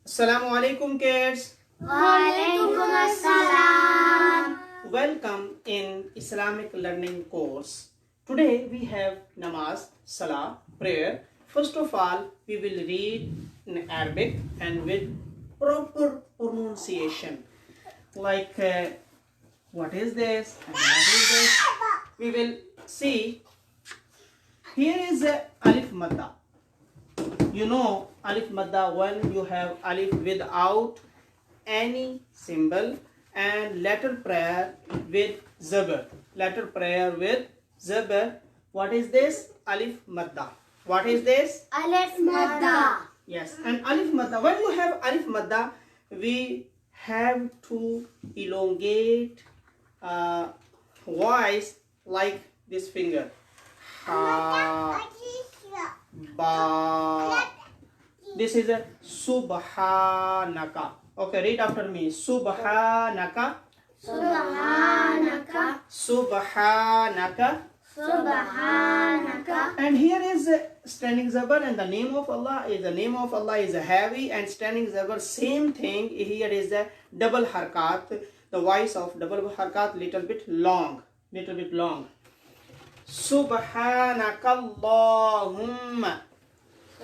Assalamu alaikum kids. Walaikum assalam. Welcome in Islamic learning course. Today we have namaz, salah, prayer. First of all, we will read in Arabic and with proper pronunciation. Like what is this and what is this? We will see. Here is alif madda. You know alif madda when you have alif without any symbol and letter prayer with zabar. Letter prayer with zabar. What is this? Alif madda. What is this? Alif madda. Yes, and alif madda. When you have alif madda, we have to elongate voice like this finger. Ha, ba. This is a subhanaka. Okay, read after me. Subhanaka. Subhanaka. Subhanaka. Subhanaka. And here is standing zabar, and the name of Allah is a heavy, and standing zabar same thing. Here is a double harkat. The voice of double harkat little bit long. Subhanakallahumma.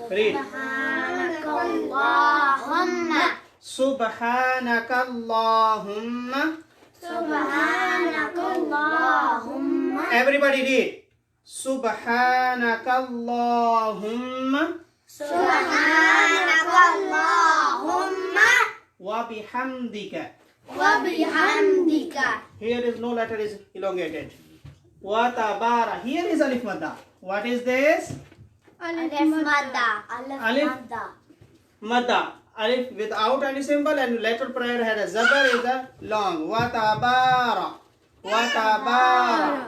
Read. Subhanakallahumma. Subhanakallahumma. Subhanakallahumma. Everybody read. Subhanakallahumma Subhanakallahumma. wa bihamdika. Wa bihamdika. Here is no letter is elongated. Wa tabara. Here is alif madda. What is this? Alif madda. Alif madda. Alif without any symbol and letter prayer had a zabar is a long. Wa tabara. Wa tabara.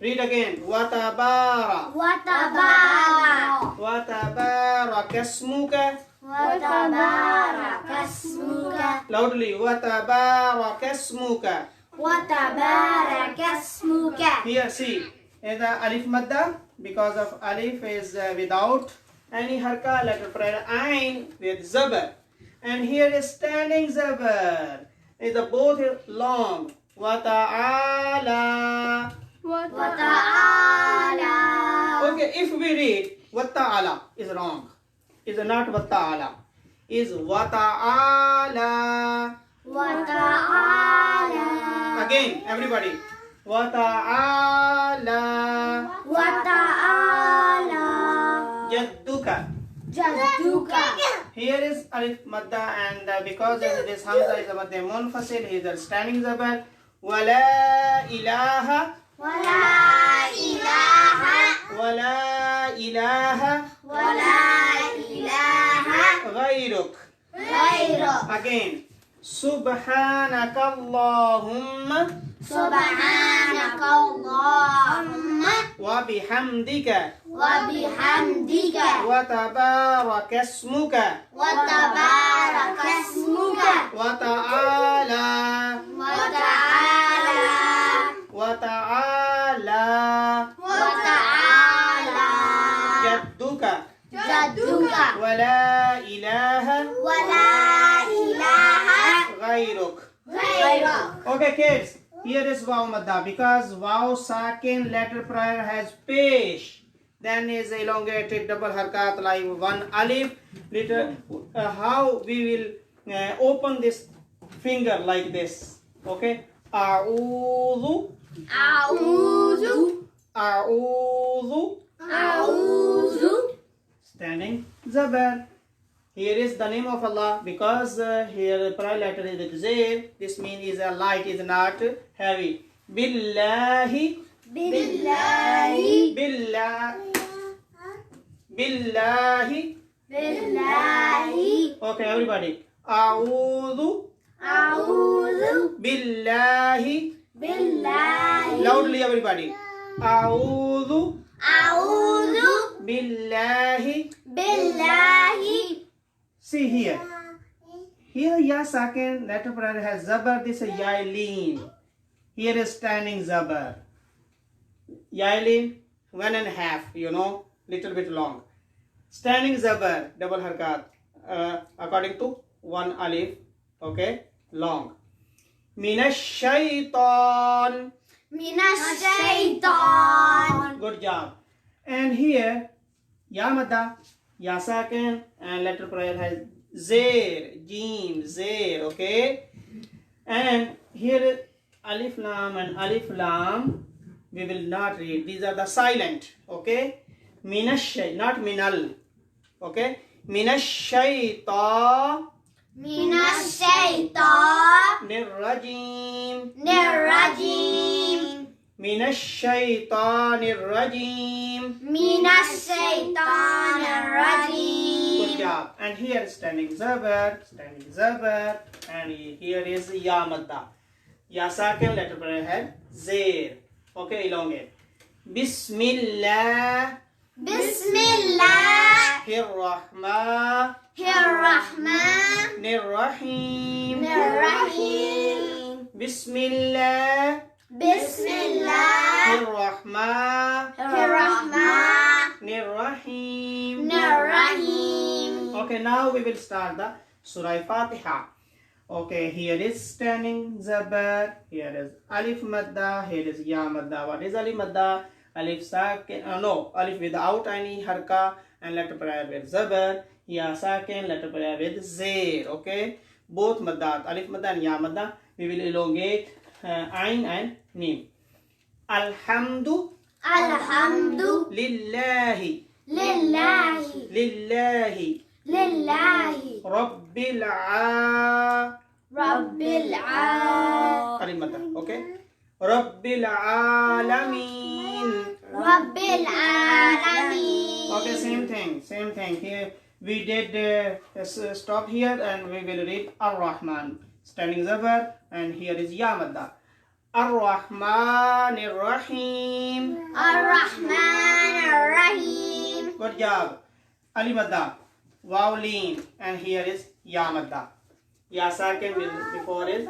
Read again. Wa tabara. Wa tabara. Wa tabaraka ismuka. Wa tabaraka ismuka. Loudly. Wa tabaraka ismuka. Wa tabaraka ismuka. Here see. Is the alif madda because of alif is without any harka, letter prayer ain with zabar, and here is standing zabar. Is the both long. Wa ta'ala. Wa ta'ala. Okay, if we read wa ta'ala is wrong. Is not wa ta'ala. Is wa ta'ala. Wa ta'ala. Again, everybody. Wa ta'ala. Wa ta'ala. Jadduka. Jadduka. Here is alif madda, and because this hamza is a madda munfasil, he is a standing zabar. Wala ilaha. Wala ilaha. Wala ilaha. Wala ilaha. Ghayruk. Ghayru. Again. Subhanakallahumma Subhanakallahumma. wa bihamdika Wa bihamdika. wa tabaraka ismuka Wa tabaraka ismuka. wa ta'ala Wa ta'ala. wa ta'ala Wa ta'ala. jadduka Jadduka. wala ilaha Wala ilaha. ghayruk. Ghayru. Okay kids, here is waw madda because waw sakin letter prayer has pesh, then is elongated double harkat like one alif. Later how we will open this finger like this. Okay, a'udhu, A'udhu. a'udhu, A'udhu. standing zabar. Here is the name of Allah because here the prayer letter is with zair. This means is a light, is not heavy. Billahi. Billahi. Billahi. Billahi. Okay, everybody. A'udhu A'udhu. billahi. Billahi. Loudly, everybody. A'udhu A'udhu. billahi. Billahi. See here. Here ya sakin letter prayer has zabar. This is yailin. Here is standing zabar. Yailin 1.5. Little bit long. Standing zabar double harkat according to one alif, okay, long. Minash shaitan. Minash shaitan. Good job. And here, ya madda, ya sakin, and letter prayer has zair, jim, zair, okay. And here alif lam and alif lam, we will not read. These are the silent, okay. Minash, not minal, okay. Minash shaitan. Minash shaitan. Nirrajim. Nirrajim. Minash shaitanir rajim. Minash shaitanir rajim. Good job. And here standing zabar, and here is ya madda. Ya sakin letter prayer head zair. Okay, elongate. Bismillah. Bismillah. Rahman. Rahman. Rahim. Rahim. Bismillah. Bismillah. Rahman. Rahman. Rahim. Rahim. Okay, now we will start the Surah Fatiha. Okay, here is standing zabar, here is alif madda, here is ya madda. What is alif madda? Alif sakin, no, alif without any harka, and letter prayer with zabar. Ya sakin, letter prayer with zair. Okay, both maddat, alif madda and ya madda, we will elongate ain and mim. Alhamdu. Alhamdu. Lillahi. Lillahi. Lillahi. Lillahi. Rabbil Rabbil Alamin. Okay. Rabbil Alamin. Rabbil Alamin. Okay, same thing. Here we did stop here, and we will read Ar-Rahman. Standing zabar, and here is ya madda. Ar-Rahman Ar-Rahim. Ar-Rahman Ar-Rahim. Good job. Ali madda. Waw lean, and here is ya madda. Ya sakin before is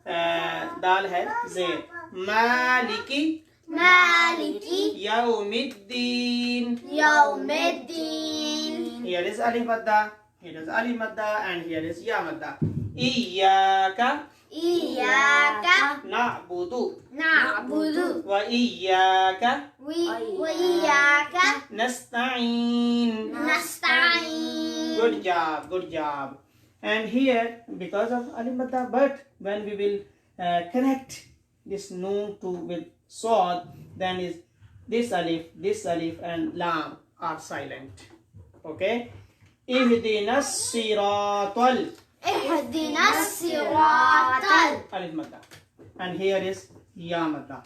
dal hai zair. Maliki. Maliki. Yawmiddin. Yawmiddin. Here is alif madda, and here is ya madda. Iyyaka. Iyyaka. Na'budu. Na'budu. Wa iyyaka. Wa iyyaka. Nasta'in. Nasta'in. Good job. And here, because of alif madda, but when we will connect this noon to with sod, then is this alif, and lam are silent. Okay. Ihdinas siratal. Ihdinas siratal. Alif madda. And here is ya madda.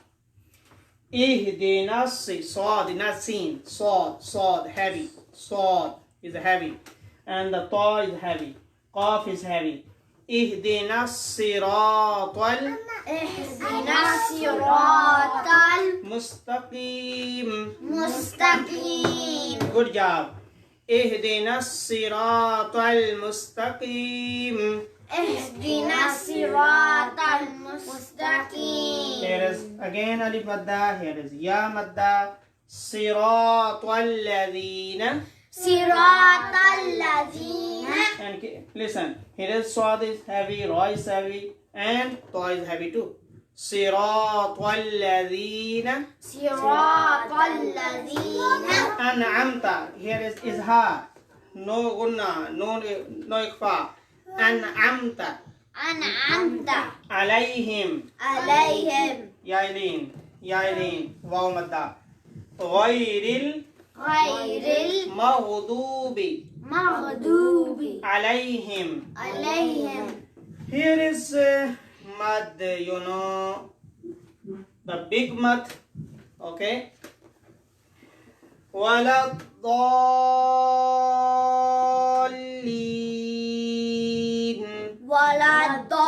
Ihdinas sod, not seen. Sod, heavy. Sod is heavy. And the ta is heavy. Qaf is heavy. Ihdinas siratal. Ihdinas siratal. Mustaqim. Mustaqim. Good job. Ihdinas siratal mustaqim. Ihdinas siratal mustaqim. Here is again alif madda, here is ya madda. Siratal ladhina. Siratal ladhina. And listen, here is swad is heavy, ra is heavy, and ta is heavy too. Siratal ladhina. Siratal ladhina. An'amta. Here is izhar. No gunna, no ikfa. An'amta. An'amta. Alayhim. Alayhim. Yailin. Waw madda. Ghayril Ghayril maghdubi maghdubi alayhim. alayhim. Here is mad, the big mad. Okay. Wala dallin. Wala dallin.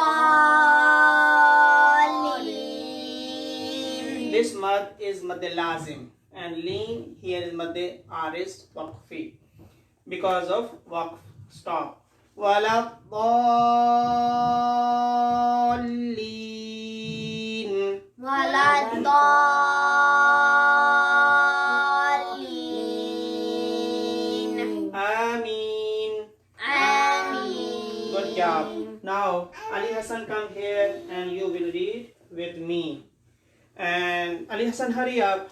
This mad is mad lazim, and lean here is mad aris waqfi because of waqf stop. Wala dallin. Wala dallin. Amin. Amin. Good job. Now, Ali Hassan, come here and you will read with me. And Ali Hassan, hurry up,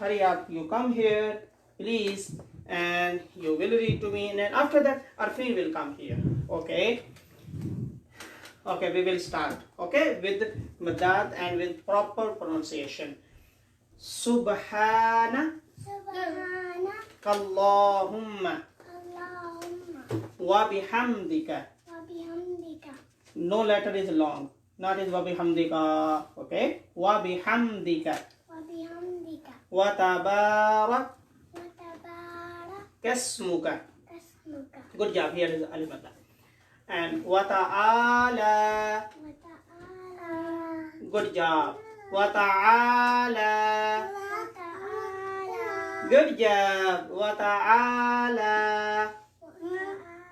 you come here, please, and you will read to me. And then after that, Arfin will come here. Okay? Okay, we will start. Okay, with madad and with proper pronunciation. Subhana Subhanaka Allahumma Allahumma wa bihamdika. wa bihamdika. No letter is long. Not is wa bihamdika. Okay? Wa bihamdika. Wa bihamdika. Wa tabarak Wa tabarak kasmuka. asmuka. Good job. Here is alif madda. And wa ta'ala. Wa ta'ala. Good job. Wa ta'ala. Wa ta'ala. Good job. Wa ta'ala. Wa ta'ala.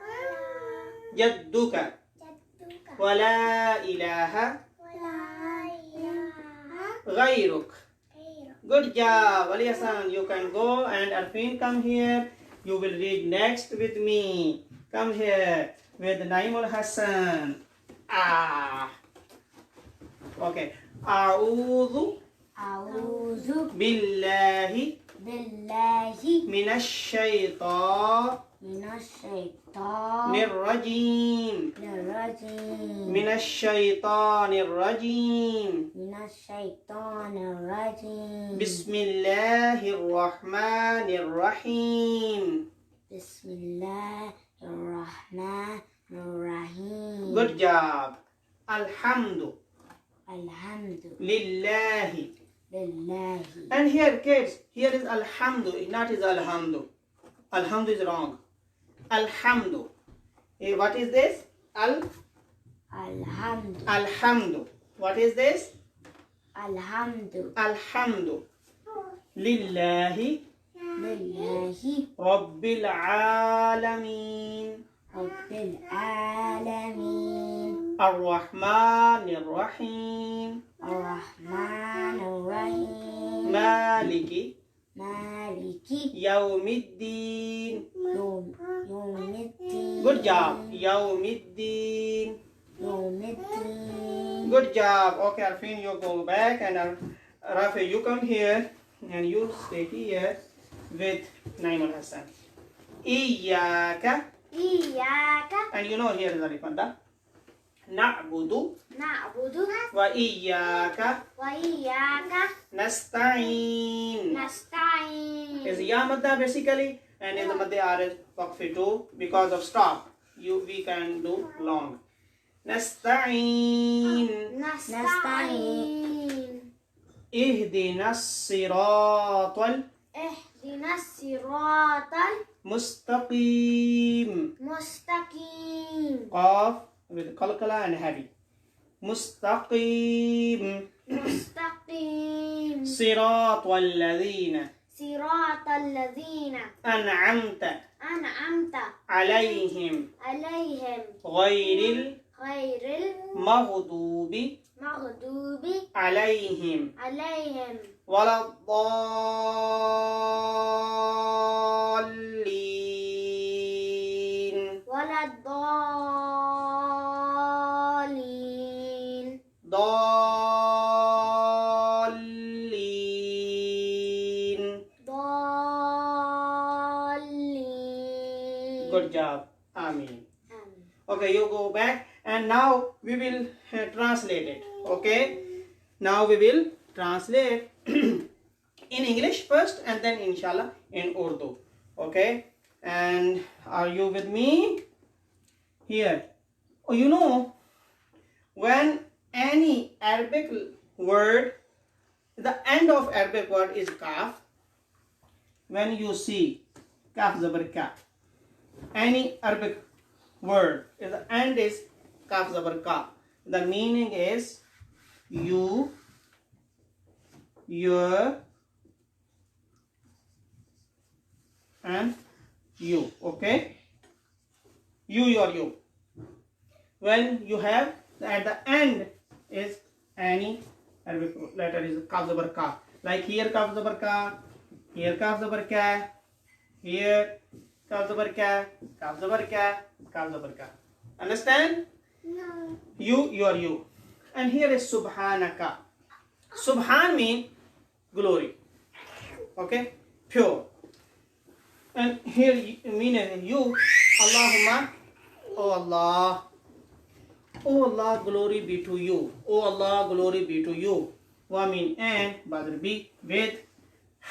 Jadduka. Jadduka. Wa la ilaha Wa la ilaha ghayruk. ghayruk. Good job. Ali Hassan, you can go and Arfin come here. You will read next with me. Come here with Naimul Hassan. Ah. Okay. A'udhu A'udhu billahi billahi minash shaitanir minash shaitanir rajim. rajim. Minash shaitanir rajim. Minash shaitanir rajim. Bismillahir rahmanir rahim. Bismillahirrahmanirrahim. Good job. Alhamdu Alhamdu lillahi. lillahi. And here, kids, here is alhamdu, not is alhamdu. Alhamdu is wrong. Alhamdu. What is this? Alhamdu. Alhamdu. What is this? Alhamdu Alhamdu. Lillahi lillahi Rabbil Alameen. Rabbil alamin. Ar-Rahmanir Rahim. Ar-Rahmanir Rahim. Maliki Maliki Yawmiddin. Yawmiddin. Good job. Yawmiddin. Yawmiddin. Good job. Okay, Arfin, you go back, and Rafi, you come here and you stay here with Naimul Hassan. Iyaka, Iyaka and you know here is Alif Madda. Na'budu na'budu wa iyaka wa iyaka nasta'in. nasta'in. Is Ya Madda basically, and in the Madda are Waqfi too. Because of stop, we can do long. Nasta'in. Nasta'in. اهدنا الصراط اهدنا الصراط المستقيم. المستقيم. Qaf with qalqala and heavy. مستقيم. مستقيم. صراط الذين صراط الذين أنعمت أنعمت عليهم عليهم غير غير المغضوب المغضوب عليهم عليهم ولا الضالين. ولا الضالين. ضالين. ضالين. Good job. Amin. Amen. Okay, you go back, and now we will translate it. Okay, now we will translate in English first, and then inshallah in Urdu. Okay, and are you with me here? Oh, you know, when any Arabic word, the end of Arabic word is kaf. When you see kaf zabar ka, any Arabic word, the end is kaf zabar ka. The meaning is you, your, and you. Okay, you, your, you. When you have at the end is any Arabic letter is kaf zabar ka. Like here kaf zabar ka, here kaf zabar ka, here kaf zabar ka, kaf zabar ka, kaf zabar ka. Understand? You are you. And here is subhanaka. Subhan means glory. Okay, pure. And here meaning you, Allahumma, oh Allah. Oh Allah, glory be to you. Oh Allah, glory be to you. Wa mean and, badr be with.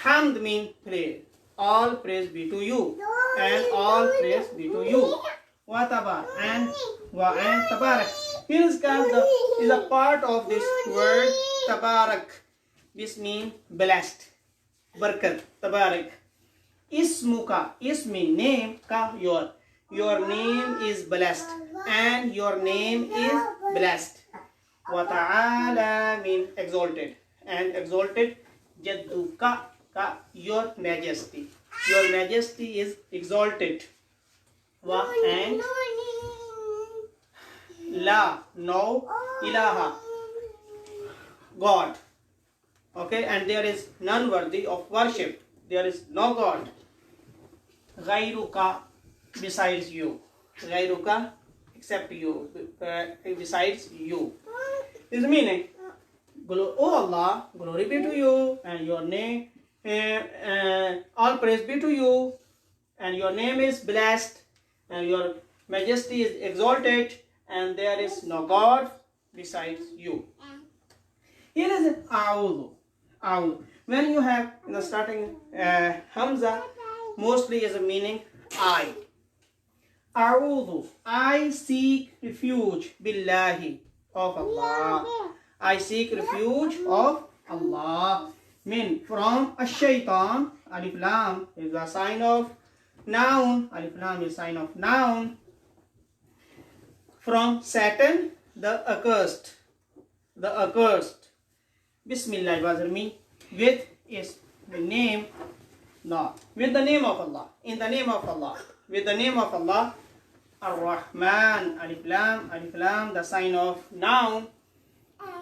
Hamd mean praise. All praise be to you. And all praise be to you. Wa tabar and wa and tabarak. Here is a part of this word tabarak. This means blessed. Barakat, tabarak. Ismuka, ismi name ka your. Your name is blessed. And your name is blessed. Wa ta'ala mean exalted. And exalted jadduka ka your majesty. Your majesty is exalted. Wa and la no ilaha God. Okay, and there is none worthy of worship. There is no God. Ghayruka besides you. Ghayruka except you. Besides you. This meaning, oh Allah, glory be to you, and your name, all praise be to you, and your name is blessed, and your majesty is exalted, and there is no God besides you. Here is a'udhu. A'udhu. When you have in the starting hamza, mostly is a meaning I. A'udhu. I seek refuge billahi of Allah. I seek refuge of Allah. Mean from ash-shaytan. Alif lam is a sign of noun. Alif lam is a sign of noun. From Satan, the accursed. The accursed. Bismillah mean with is the name. No, with the name of Allah. In the name of Allah. With the name of Allah. Ar-Rahman, Alif Lam, the sign of noun.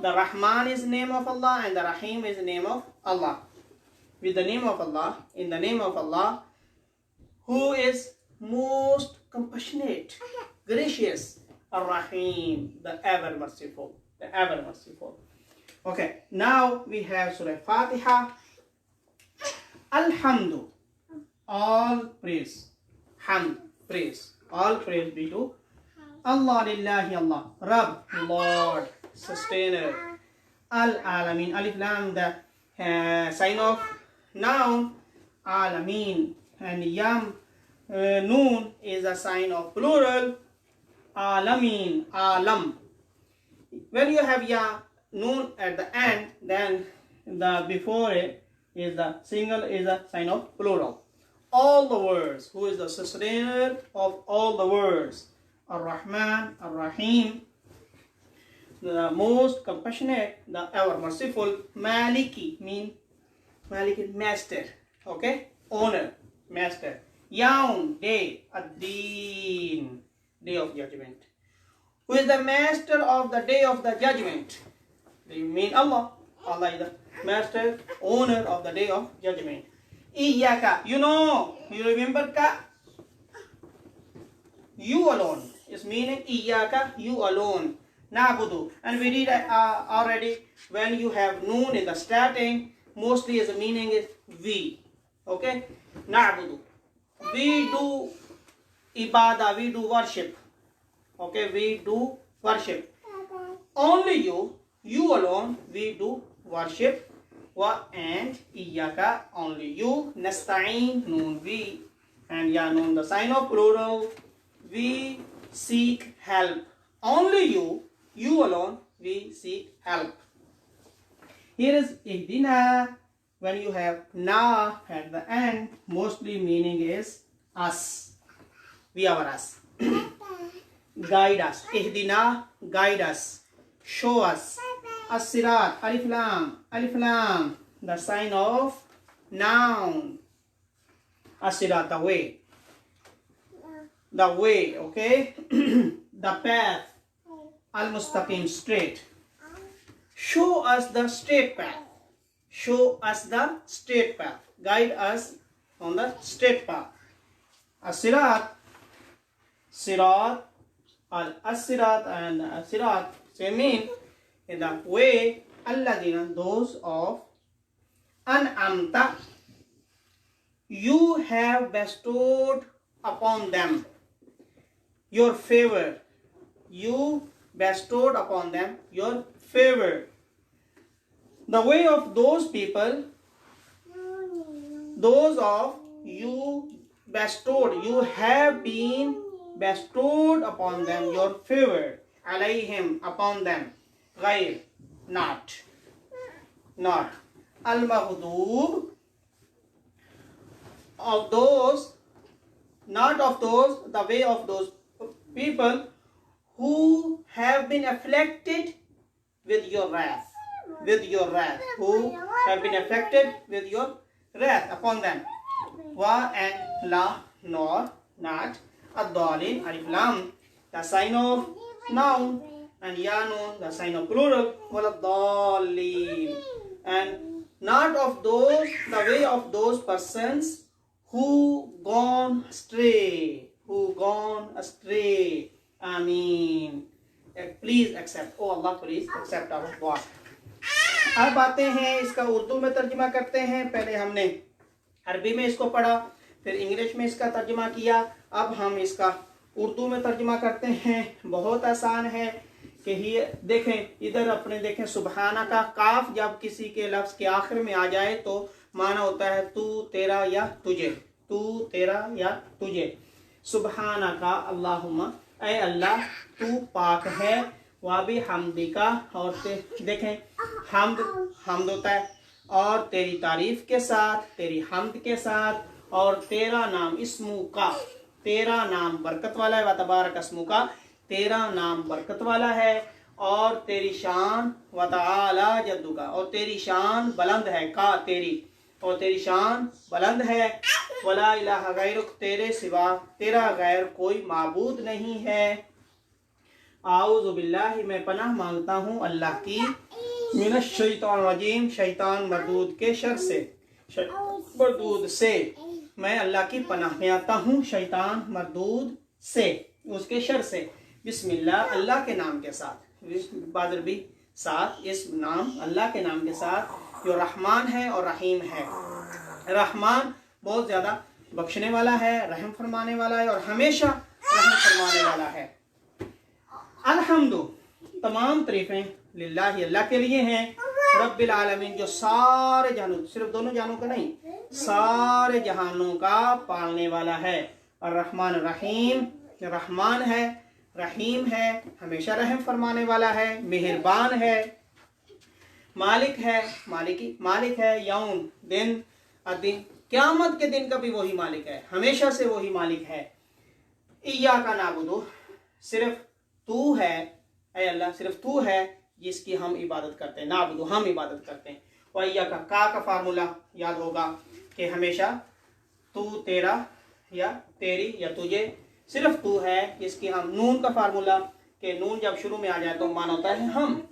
The Rahman is the name of Allah and the Rahim is the name of Allah. With the name of Allah, in the name of Allah, who is most compassionate, gracious, Ar-Rahim, the ever merciful, the ever merciful. Okay, now we have Surah Fatiha. Alhamdu, all praise, hamd, praise. All praise be to Allah, lillahi Allah, Rabb, Lord, sustainer, Al-Alamin, Alif Lam, the sign of noun, Alamin, and Yam, Noon is a sign of plural, Alamin, Alam. When you have Ya, Noon at the end, then the before it is the single is a sign of plural. All the words, who is the sustainer of all the words, Ar-Rahman, Ar-Rahim, the most compassionate, the ever merciful, Maliki, mean Maliki, master, okay, owner, master, Yaum, day, Ad-Din, day of judgment. Who is the master of the day of the judgment? Do you mean Allah? Allah is the master, owner of the day of judgment. Iyaka, you know, you remember ka? You alone is meaning Iyaka, you alone. Na'budu. And we read already when you have noon in the starting, mostly as the meaning is we. Okay? Na'budu. We do ibadah, we do worship. Okay, we do worship. Only you alone, we do worship. Wa and Iyaka, only you. Nasta'in, noon we. And Ya noon, the sign of plural. We seek help. Only you alone, we seek help. Here is Ihdina. When you have Na at the end, mostly meaning is us. We are us. Guide us. Ihdina, guide us. Show us. As-Sirat, Alif Lam, the sign of noun. As-Sirat, the way. The way, okay? The path. Al-Mustaqim, straight. Show us the straight path. Show us the straight path. Guide us on the straight path. As-Sirat, Sirat, Al-Sirat and Sirat, they mean in the way alladina, those of an'amta, you have bestowed upon them your favor. You bestowed upon them your favor. The way of those people, those of you bestowed, you have been bestowed upon them your favor. Alayhim, upon them. Ghair, not. Al-maghdub, of those, not of those, the way of those people who have been afflicted with your wrath. Who have been affected with your wrath upon them. Wa and la, nor, not. Ad-dalin, alif lam, the sign of noun, and ya nun, the sign of plural. Wal ad-dallin, and not of those, the way of those persons who gone astray. Ameen. Please accept. Oh Allah, please accept our dua. अब आते हैं इसका उर्दू में तर्जुमा करते हैं। पहले हमने अरबी में इसको पढ़ा, फिर इंग्लिश में इसका तर्जुमा किया, अब हम इसका उर्दू में तर्जुमा करते हैं। बहुत आसान है कि ये देखें, इधर अपने देखें, सुबहाना का काफ जब किसी के लफ्ज़ के आखिर में आ जाए तो माना होता है तू, तेरा या तुझे। तू, तेरा या तुझे। सुबहाना का अल्लाहुम्मा, ऐ अल्लाह तू पाक है। वाबी हमदिका, और देखें हमद होता है, और तेरी तारीफ के साथ, तेरी हमद के साथ, और तेरा नाम इस्मु का, तेरा नाम बरकत वाला है। व तबारक अस्मु का, तेरा नाम बरकत वाला है, और तेरी शान व तआला जद्दुका, और तेरी शान बुलंद है। का, तेरी, और तेरी शान बुलंद है। वला इलाहा गैरुक, तेरे सिवा तेरा गैर कोई माबूद नहीं है। आऊज़ु बिल्लाहि, मैं पनाह मांगता हूँ अल्लाह की, मिनश शैतान रजीम, शैतान मरदूद के शर से, मरदूद से मैं अल्लाह की पनाह में आता हूँ, शैतान मरदूद से, उसके शर से। बिस्मिल्लाह, अल्लाह के नाम के साथ, बादर भी साथ, इस नाम अल्लाह के नाम के साथ जो रहमान है और रहीम है। रहमान बहुत ज़्यादा बख्शने वाला है, रहम फरमाने वाला है, और हमेशा रहम फरमाने वाला है। अल्हम्दु, तमाम तारीफें लिल्लाहि, अल्लाह के लिए हैं। रब्बिल आलमीन, जो सारे जहानों, सिर्फ दोनों जहानों का नहीं, सारे जहानों का पालने वाला है। और रहमान रहीम, रहमान है, रहीम है, हमेशा रहम फरमाने वाला है, मेहरबान है। मालिक है, मालिक है। यौम, दिन, अदीन, क़यामत के दिन का भी वही मालिक है, हमेशा से वही मालिक है। इय्याका नाबुदु, सिर्फ तू है, ऐ अल्लाह सिर्फ तू है जिसकी हम इबादत करते हैं। नाबुदु, हम इबादत करते हैं। और इय्याका, का फार्मूला याद होगा कि हमेशा तू, तेरा या तेरी या तुझे, सिर्फ तू है जिसकी हम, नून का फार्मूला कि नून जब शुरू में आ जाए तो मान होता है हम।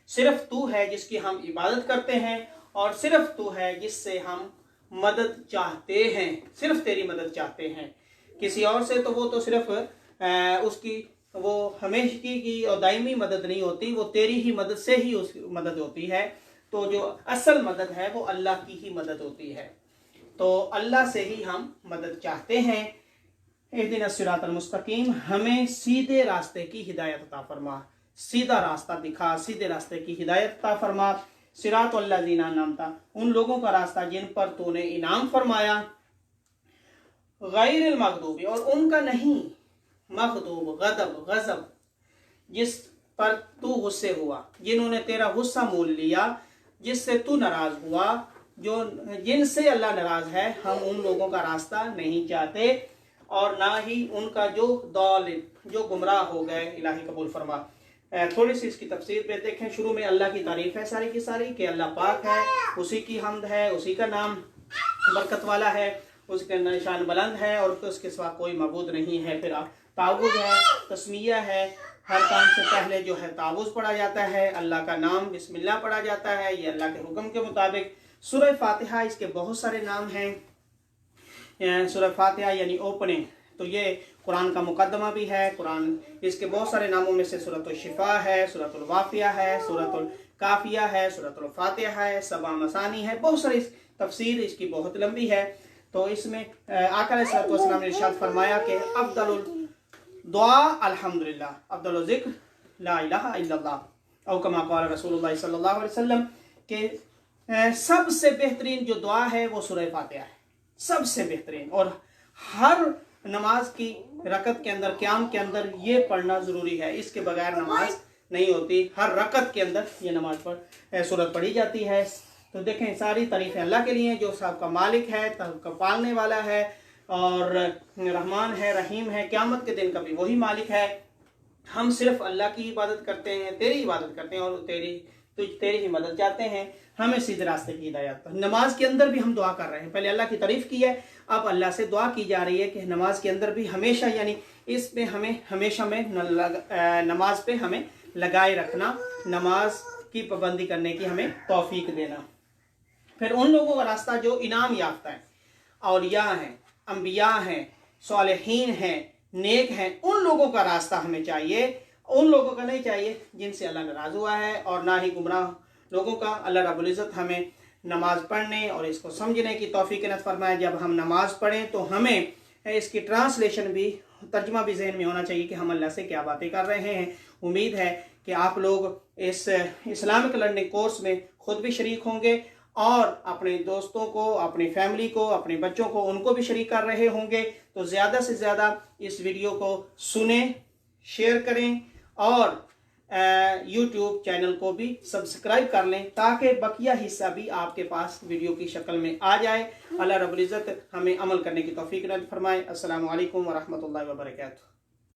सिर्फ तू है जिसकी हम इबादत करते हैं, और सिर्फ तू है जिससे हम मदद चाहते हैं, सिर्फ तेरी मदद चाहते हैं। किसी और से तो वो तो सिर्फ उसकी वो हमेशा की और दायमी मदद नहीं होती, वो तेरी ही मदद से ही उसकी मदद होती है। तो जो असल मदद है वो अल्लाह की ही मदद होती है। तो अल्लाह से ही हम मदद चाहते हैं। इहदिनस सिरातल मुस्तकीम, हमें सीधे रास्ते की हिदायत अता फरमा, सीधा रास्ता दिखा, सीधे रास्ते की हिदायत अता फरमा। सिरातल लज़ीना अनअमता, उन लोगों का रास्ता जिन पर तूने इनाम फरमाया। गैरिल मग़दूबी, और उनका नहीं, मग़दूब गज़ब, गज़ब जिस पर तू गुस्से हुआ, जिन्होंने तेरा गुस्सा मोल लिया, जिससे तू नाराज हुआ, जो जिनसे अल्लाह नाराज है, हम उन लोगों का रास्ता नहीं चाहते, और ना ही उनका जो दालिल, जो गुमराह हो गए। इलाही कबूल फरमा। थोड़ी सी इसकी तफसीर पे देखें। शुरू में अल्लाह की तारीफ है सारी की सारी कि अल्लाह पाक है, उसी की हम्द है, उसी का नाम बरकत वाला है, उसके निशान बुलंद है, और उसके सिवा कोई मबूद नहीं है। फिर तावुज़ है, तस्मिया है, हर काम से पहले जो है तावुज़ पढ़ा जाता है, अल्लाह का नाम बिस्मिल्लाह पढ़ा जाता है, ये अल्लाह के हुक्म के मुताबिक। सूरह फातिहा, इसके बहुत सारे नाम हैं। सूरह फातिहा यानी ओपनिंग, तो ये कुरान का मुकदमा भी है। कुरान इसके बहुत सारे नामों में से सूरतुल शिफा है, सूरतुल वाक़िया है, सूरतुल काफिया है, सूरतुल फातिहा है, सबा मसानी है, बहुत सारी तफसीर इसकी बहुत लंबी है। तो इसमें आका अलैहिस्सलातु वस्सलाम ने इरशाद फरमाया कि अफ़ज़लुल दुआ अल्हम्दुलिल्लाह, अफ़ज़लुल ज़िक्र ला इलाहा इल्लल्लाह, औ कमा क़ाल रसूलुल्लाह सल्लल्लाहु अलैहि वसल्लम के सबसे बेहतरीन जो दुआ है वो सूरह फातिहा है, सबसे बेहतरीन। और हर नमाज की रकत के अंदर, क़याम के अंदर ये पढ़ना ज़रूरी है, इसके बगैर नमाज नहीं होती। हर रकत के अंदर ये नमाज पर सूरत पढ़ी जाती है। तो देखें, सारी तारीफ़ें अल्लाह के लिए जो सबका मालिक है, सबका पालने वाला है और रहमान है, रहीम है, क़यामत के दिन का भी वही मालिक है। हम सिर्फ अल्लाह की इबादत करते हैं, तेरी इबादत करते हैं और तेरी ही मदद चाहते हैं, हमें सीधे रास्ते की हिदायत। नमाज के अंदर भी हम दुआ कर रहे हैं, पहले अल्लाह की तारीफ़ की है, अब अल्लाह से दुआ की जा रही है कि नमाज के अंदर भी हमेशा, यानी इसमें हमें हमेशा में नमाज पे हमें लगाए रखना, नमाज की पाबंदी करने की हमें तौफीक देना। फिर उन लोगों का रास्ता जो इनाम याफ्ता है, औलिया हैं, अंबिया हैं, सालिहीन हैं, नेक हैं, उन लोगों का रास्ता हमें चाहिए। उन लोगों का नहीं चाहिए जिनसे अल्लाह नाराज़ हुआ है, और ना ही गुमराह लोगों का। अल्लाह रब्बुल इज़्ज़त हमें नमाज पढ़ने और इसको समझने की तौफीक इनायत फरमाए। जब हम नमाज पढ़ें तो हमें इसकी ट्रांसलेशन भी, तर्जुमा भी ज़हन में होना चाहिए कि हम अल्लाह से क्या बातें कर रहे हैं। उम्मीद है कि आप लोग इस इस्लामिक लर्निंग कोर्स में खुद भी शरीक होंगे और अपने दोस्तों को, अपनी फैमिली को, अपने बच्चों को, उनको भी शरीक कर रहे होंगे। तो ज़्यादा से ज़्यादा इस वीडियो को सुनें, शेयर करें और YouTube चैनल को भी सब्सक्राइब कर लें ताकि बकिया हिस्सा भी आपके पास वीडियो की शक्ल में आ जाए। अल्लाह रब्बुल इज़्ज़त हमें अमल करने की तौफीक इनायत फरमाए। अस्सलामु अलैकुम व रहमतुल्लाहि व बरकातुहू।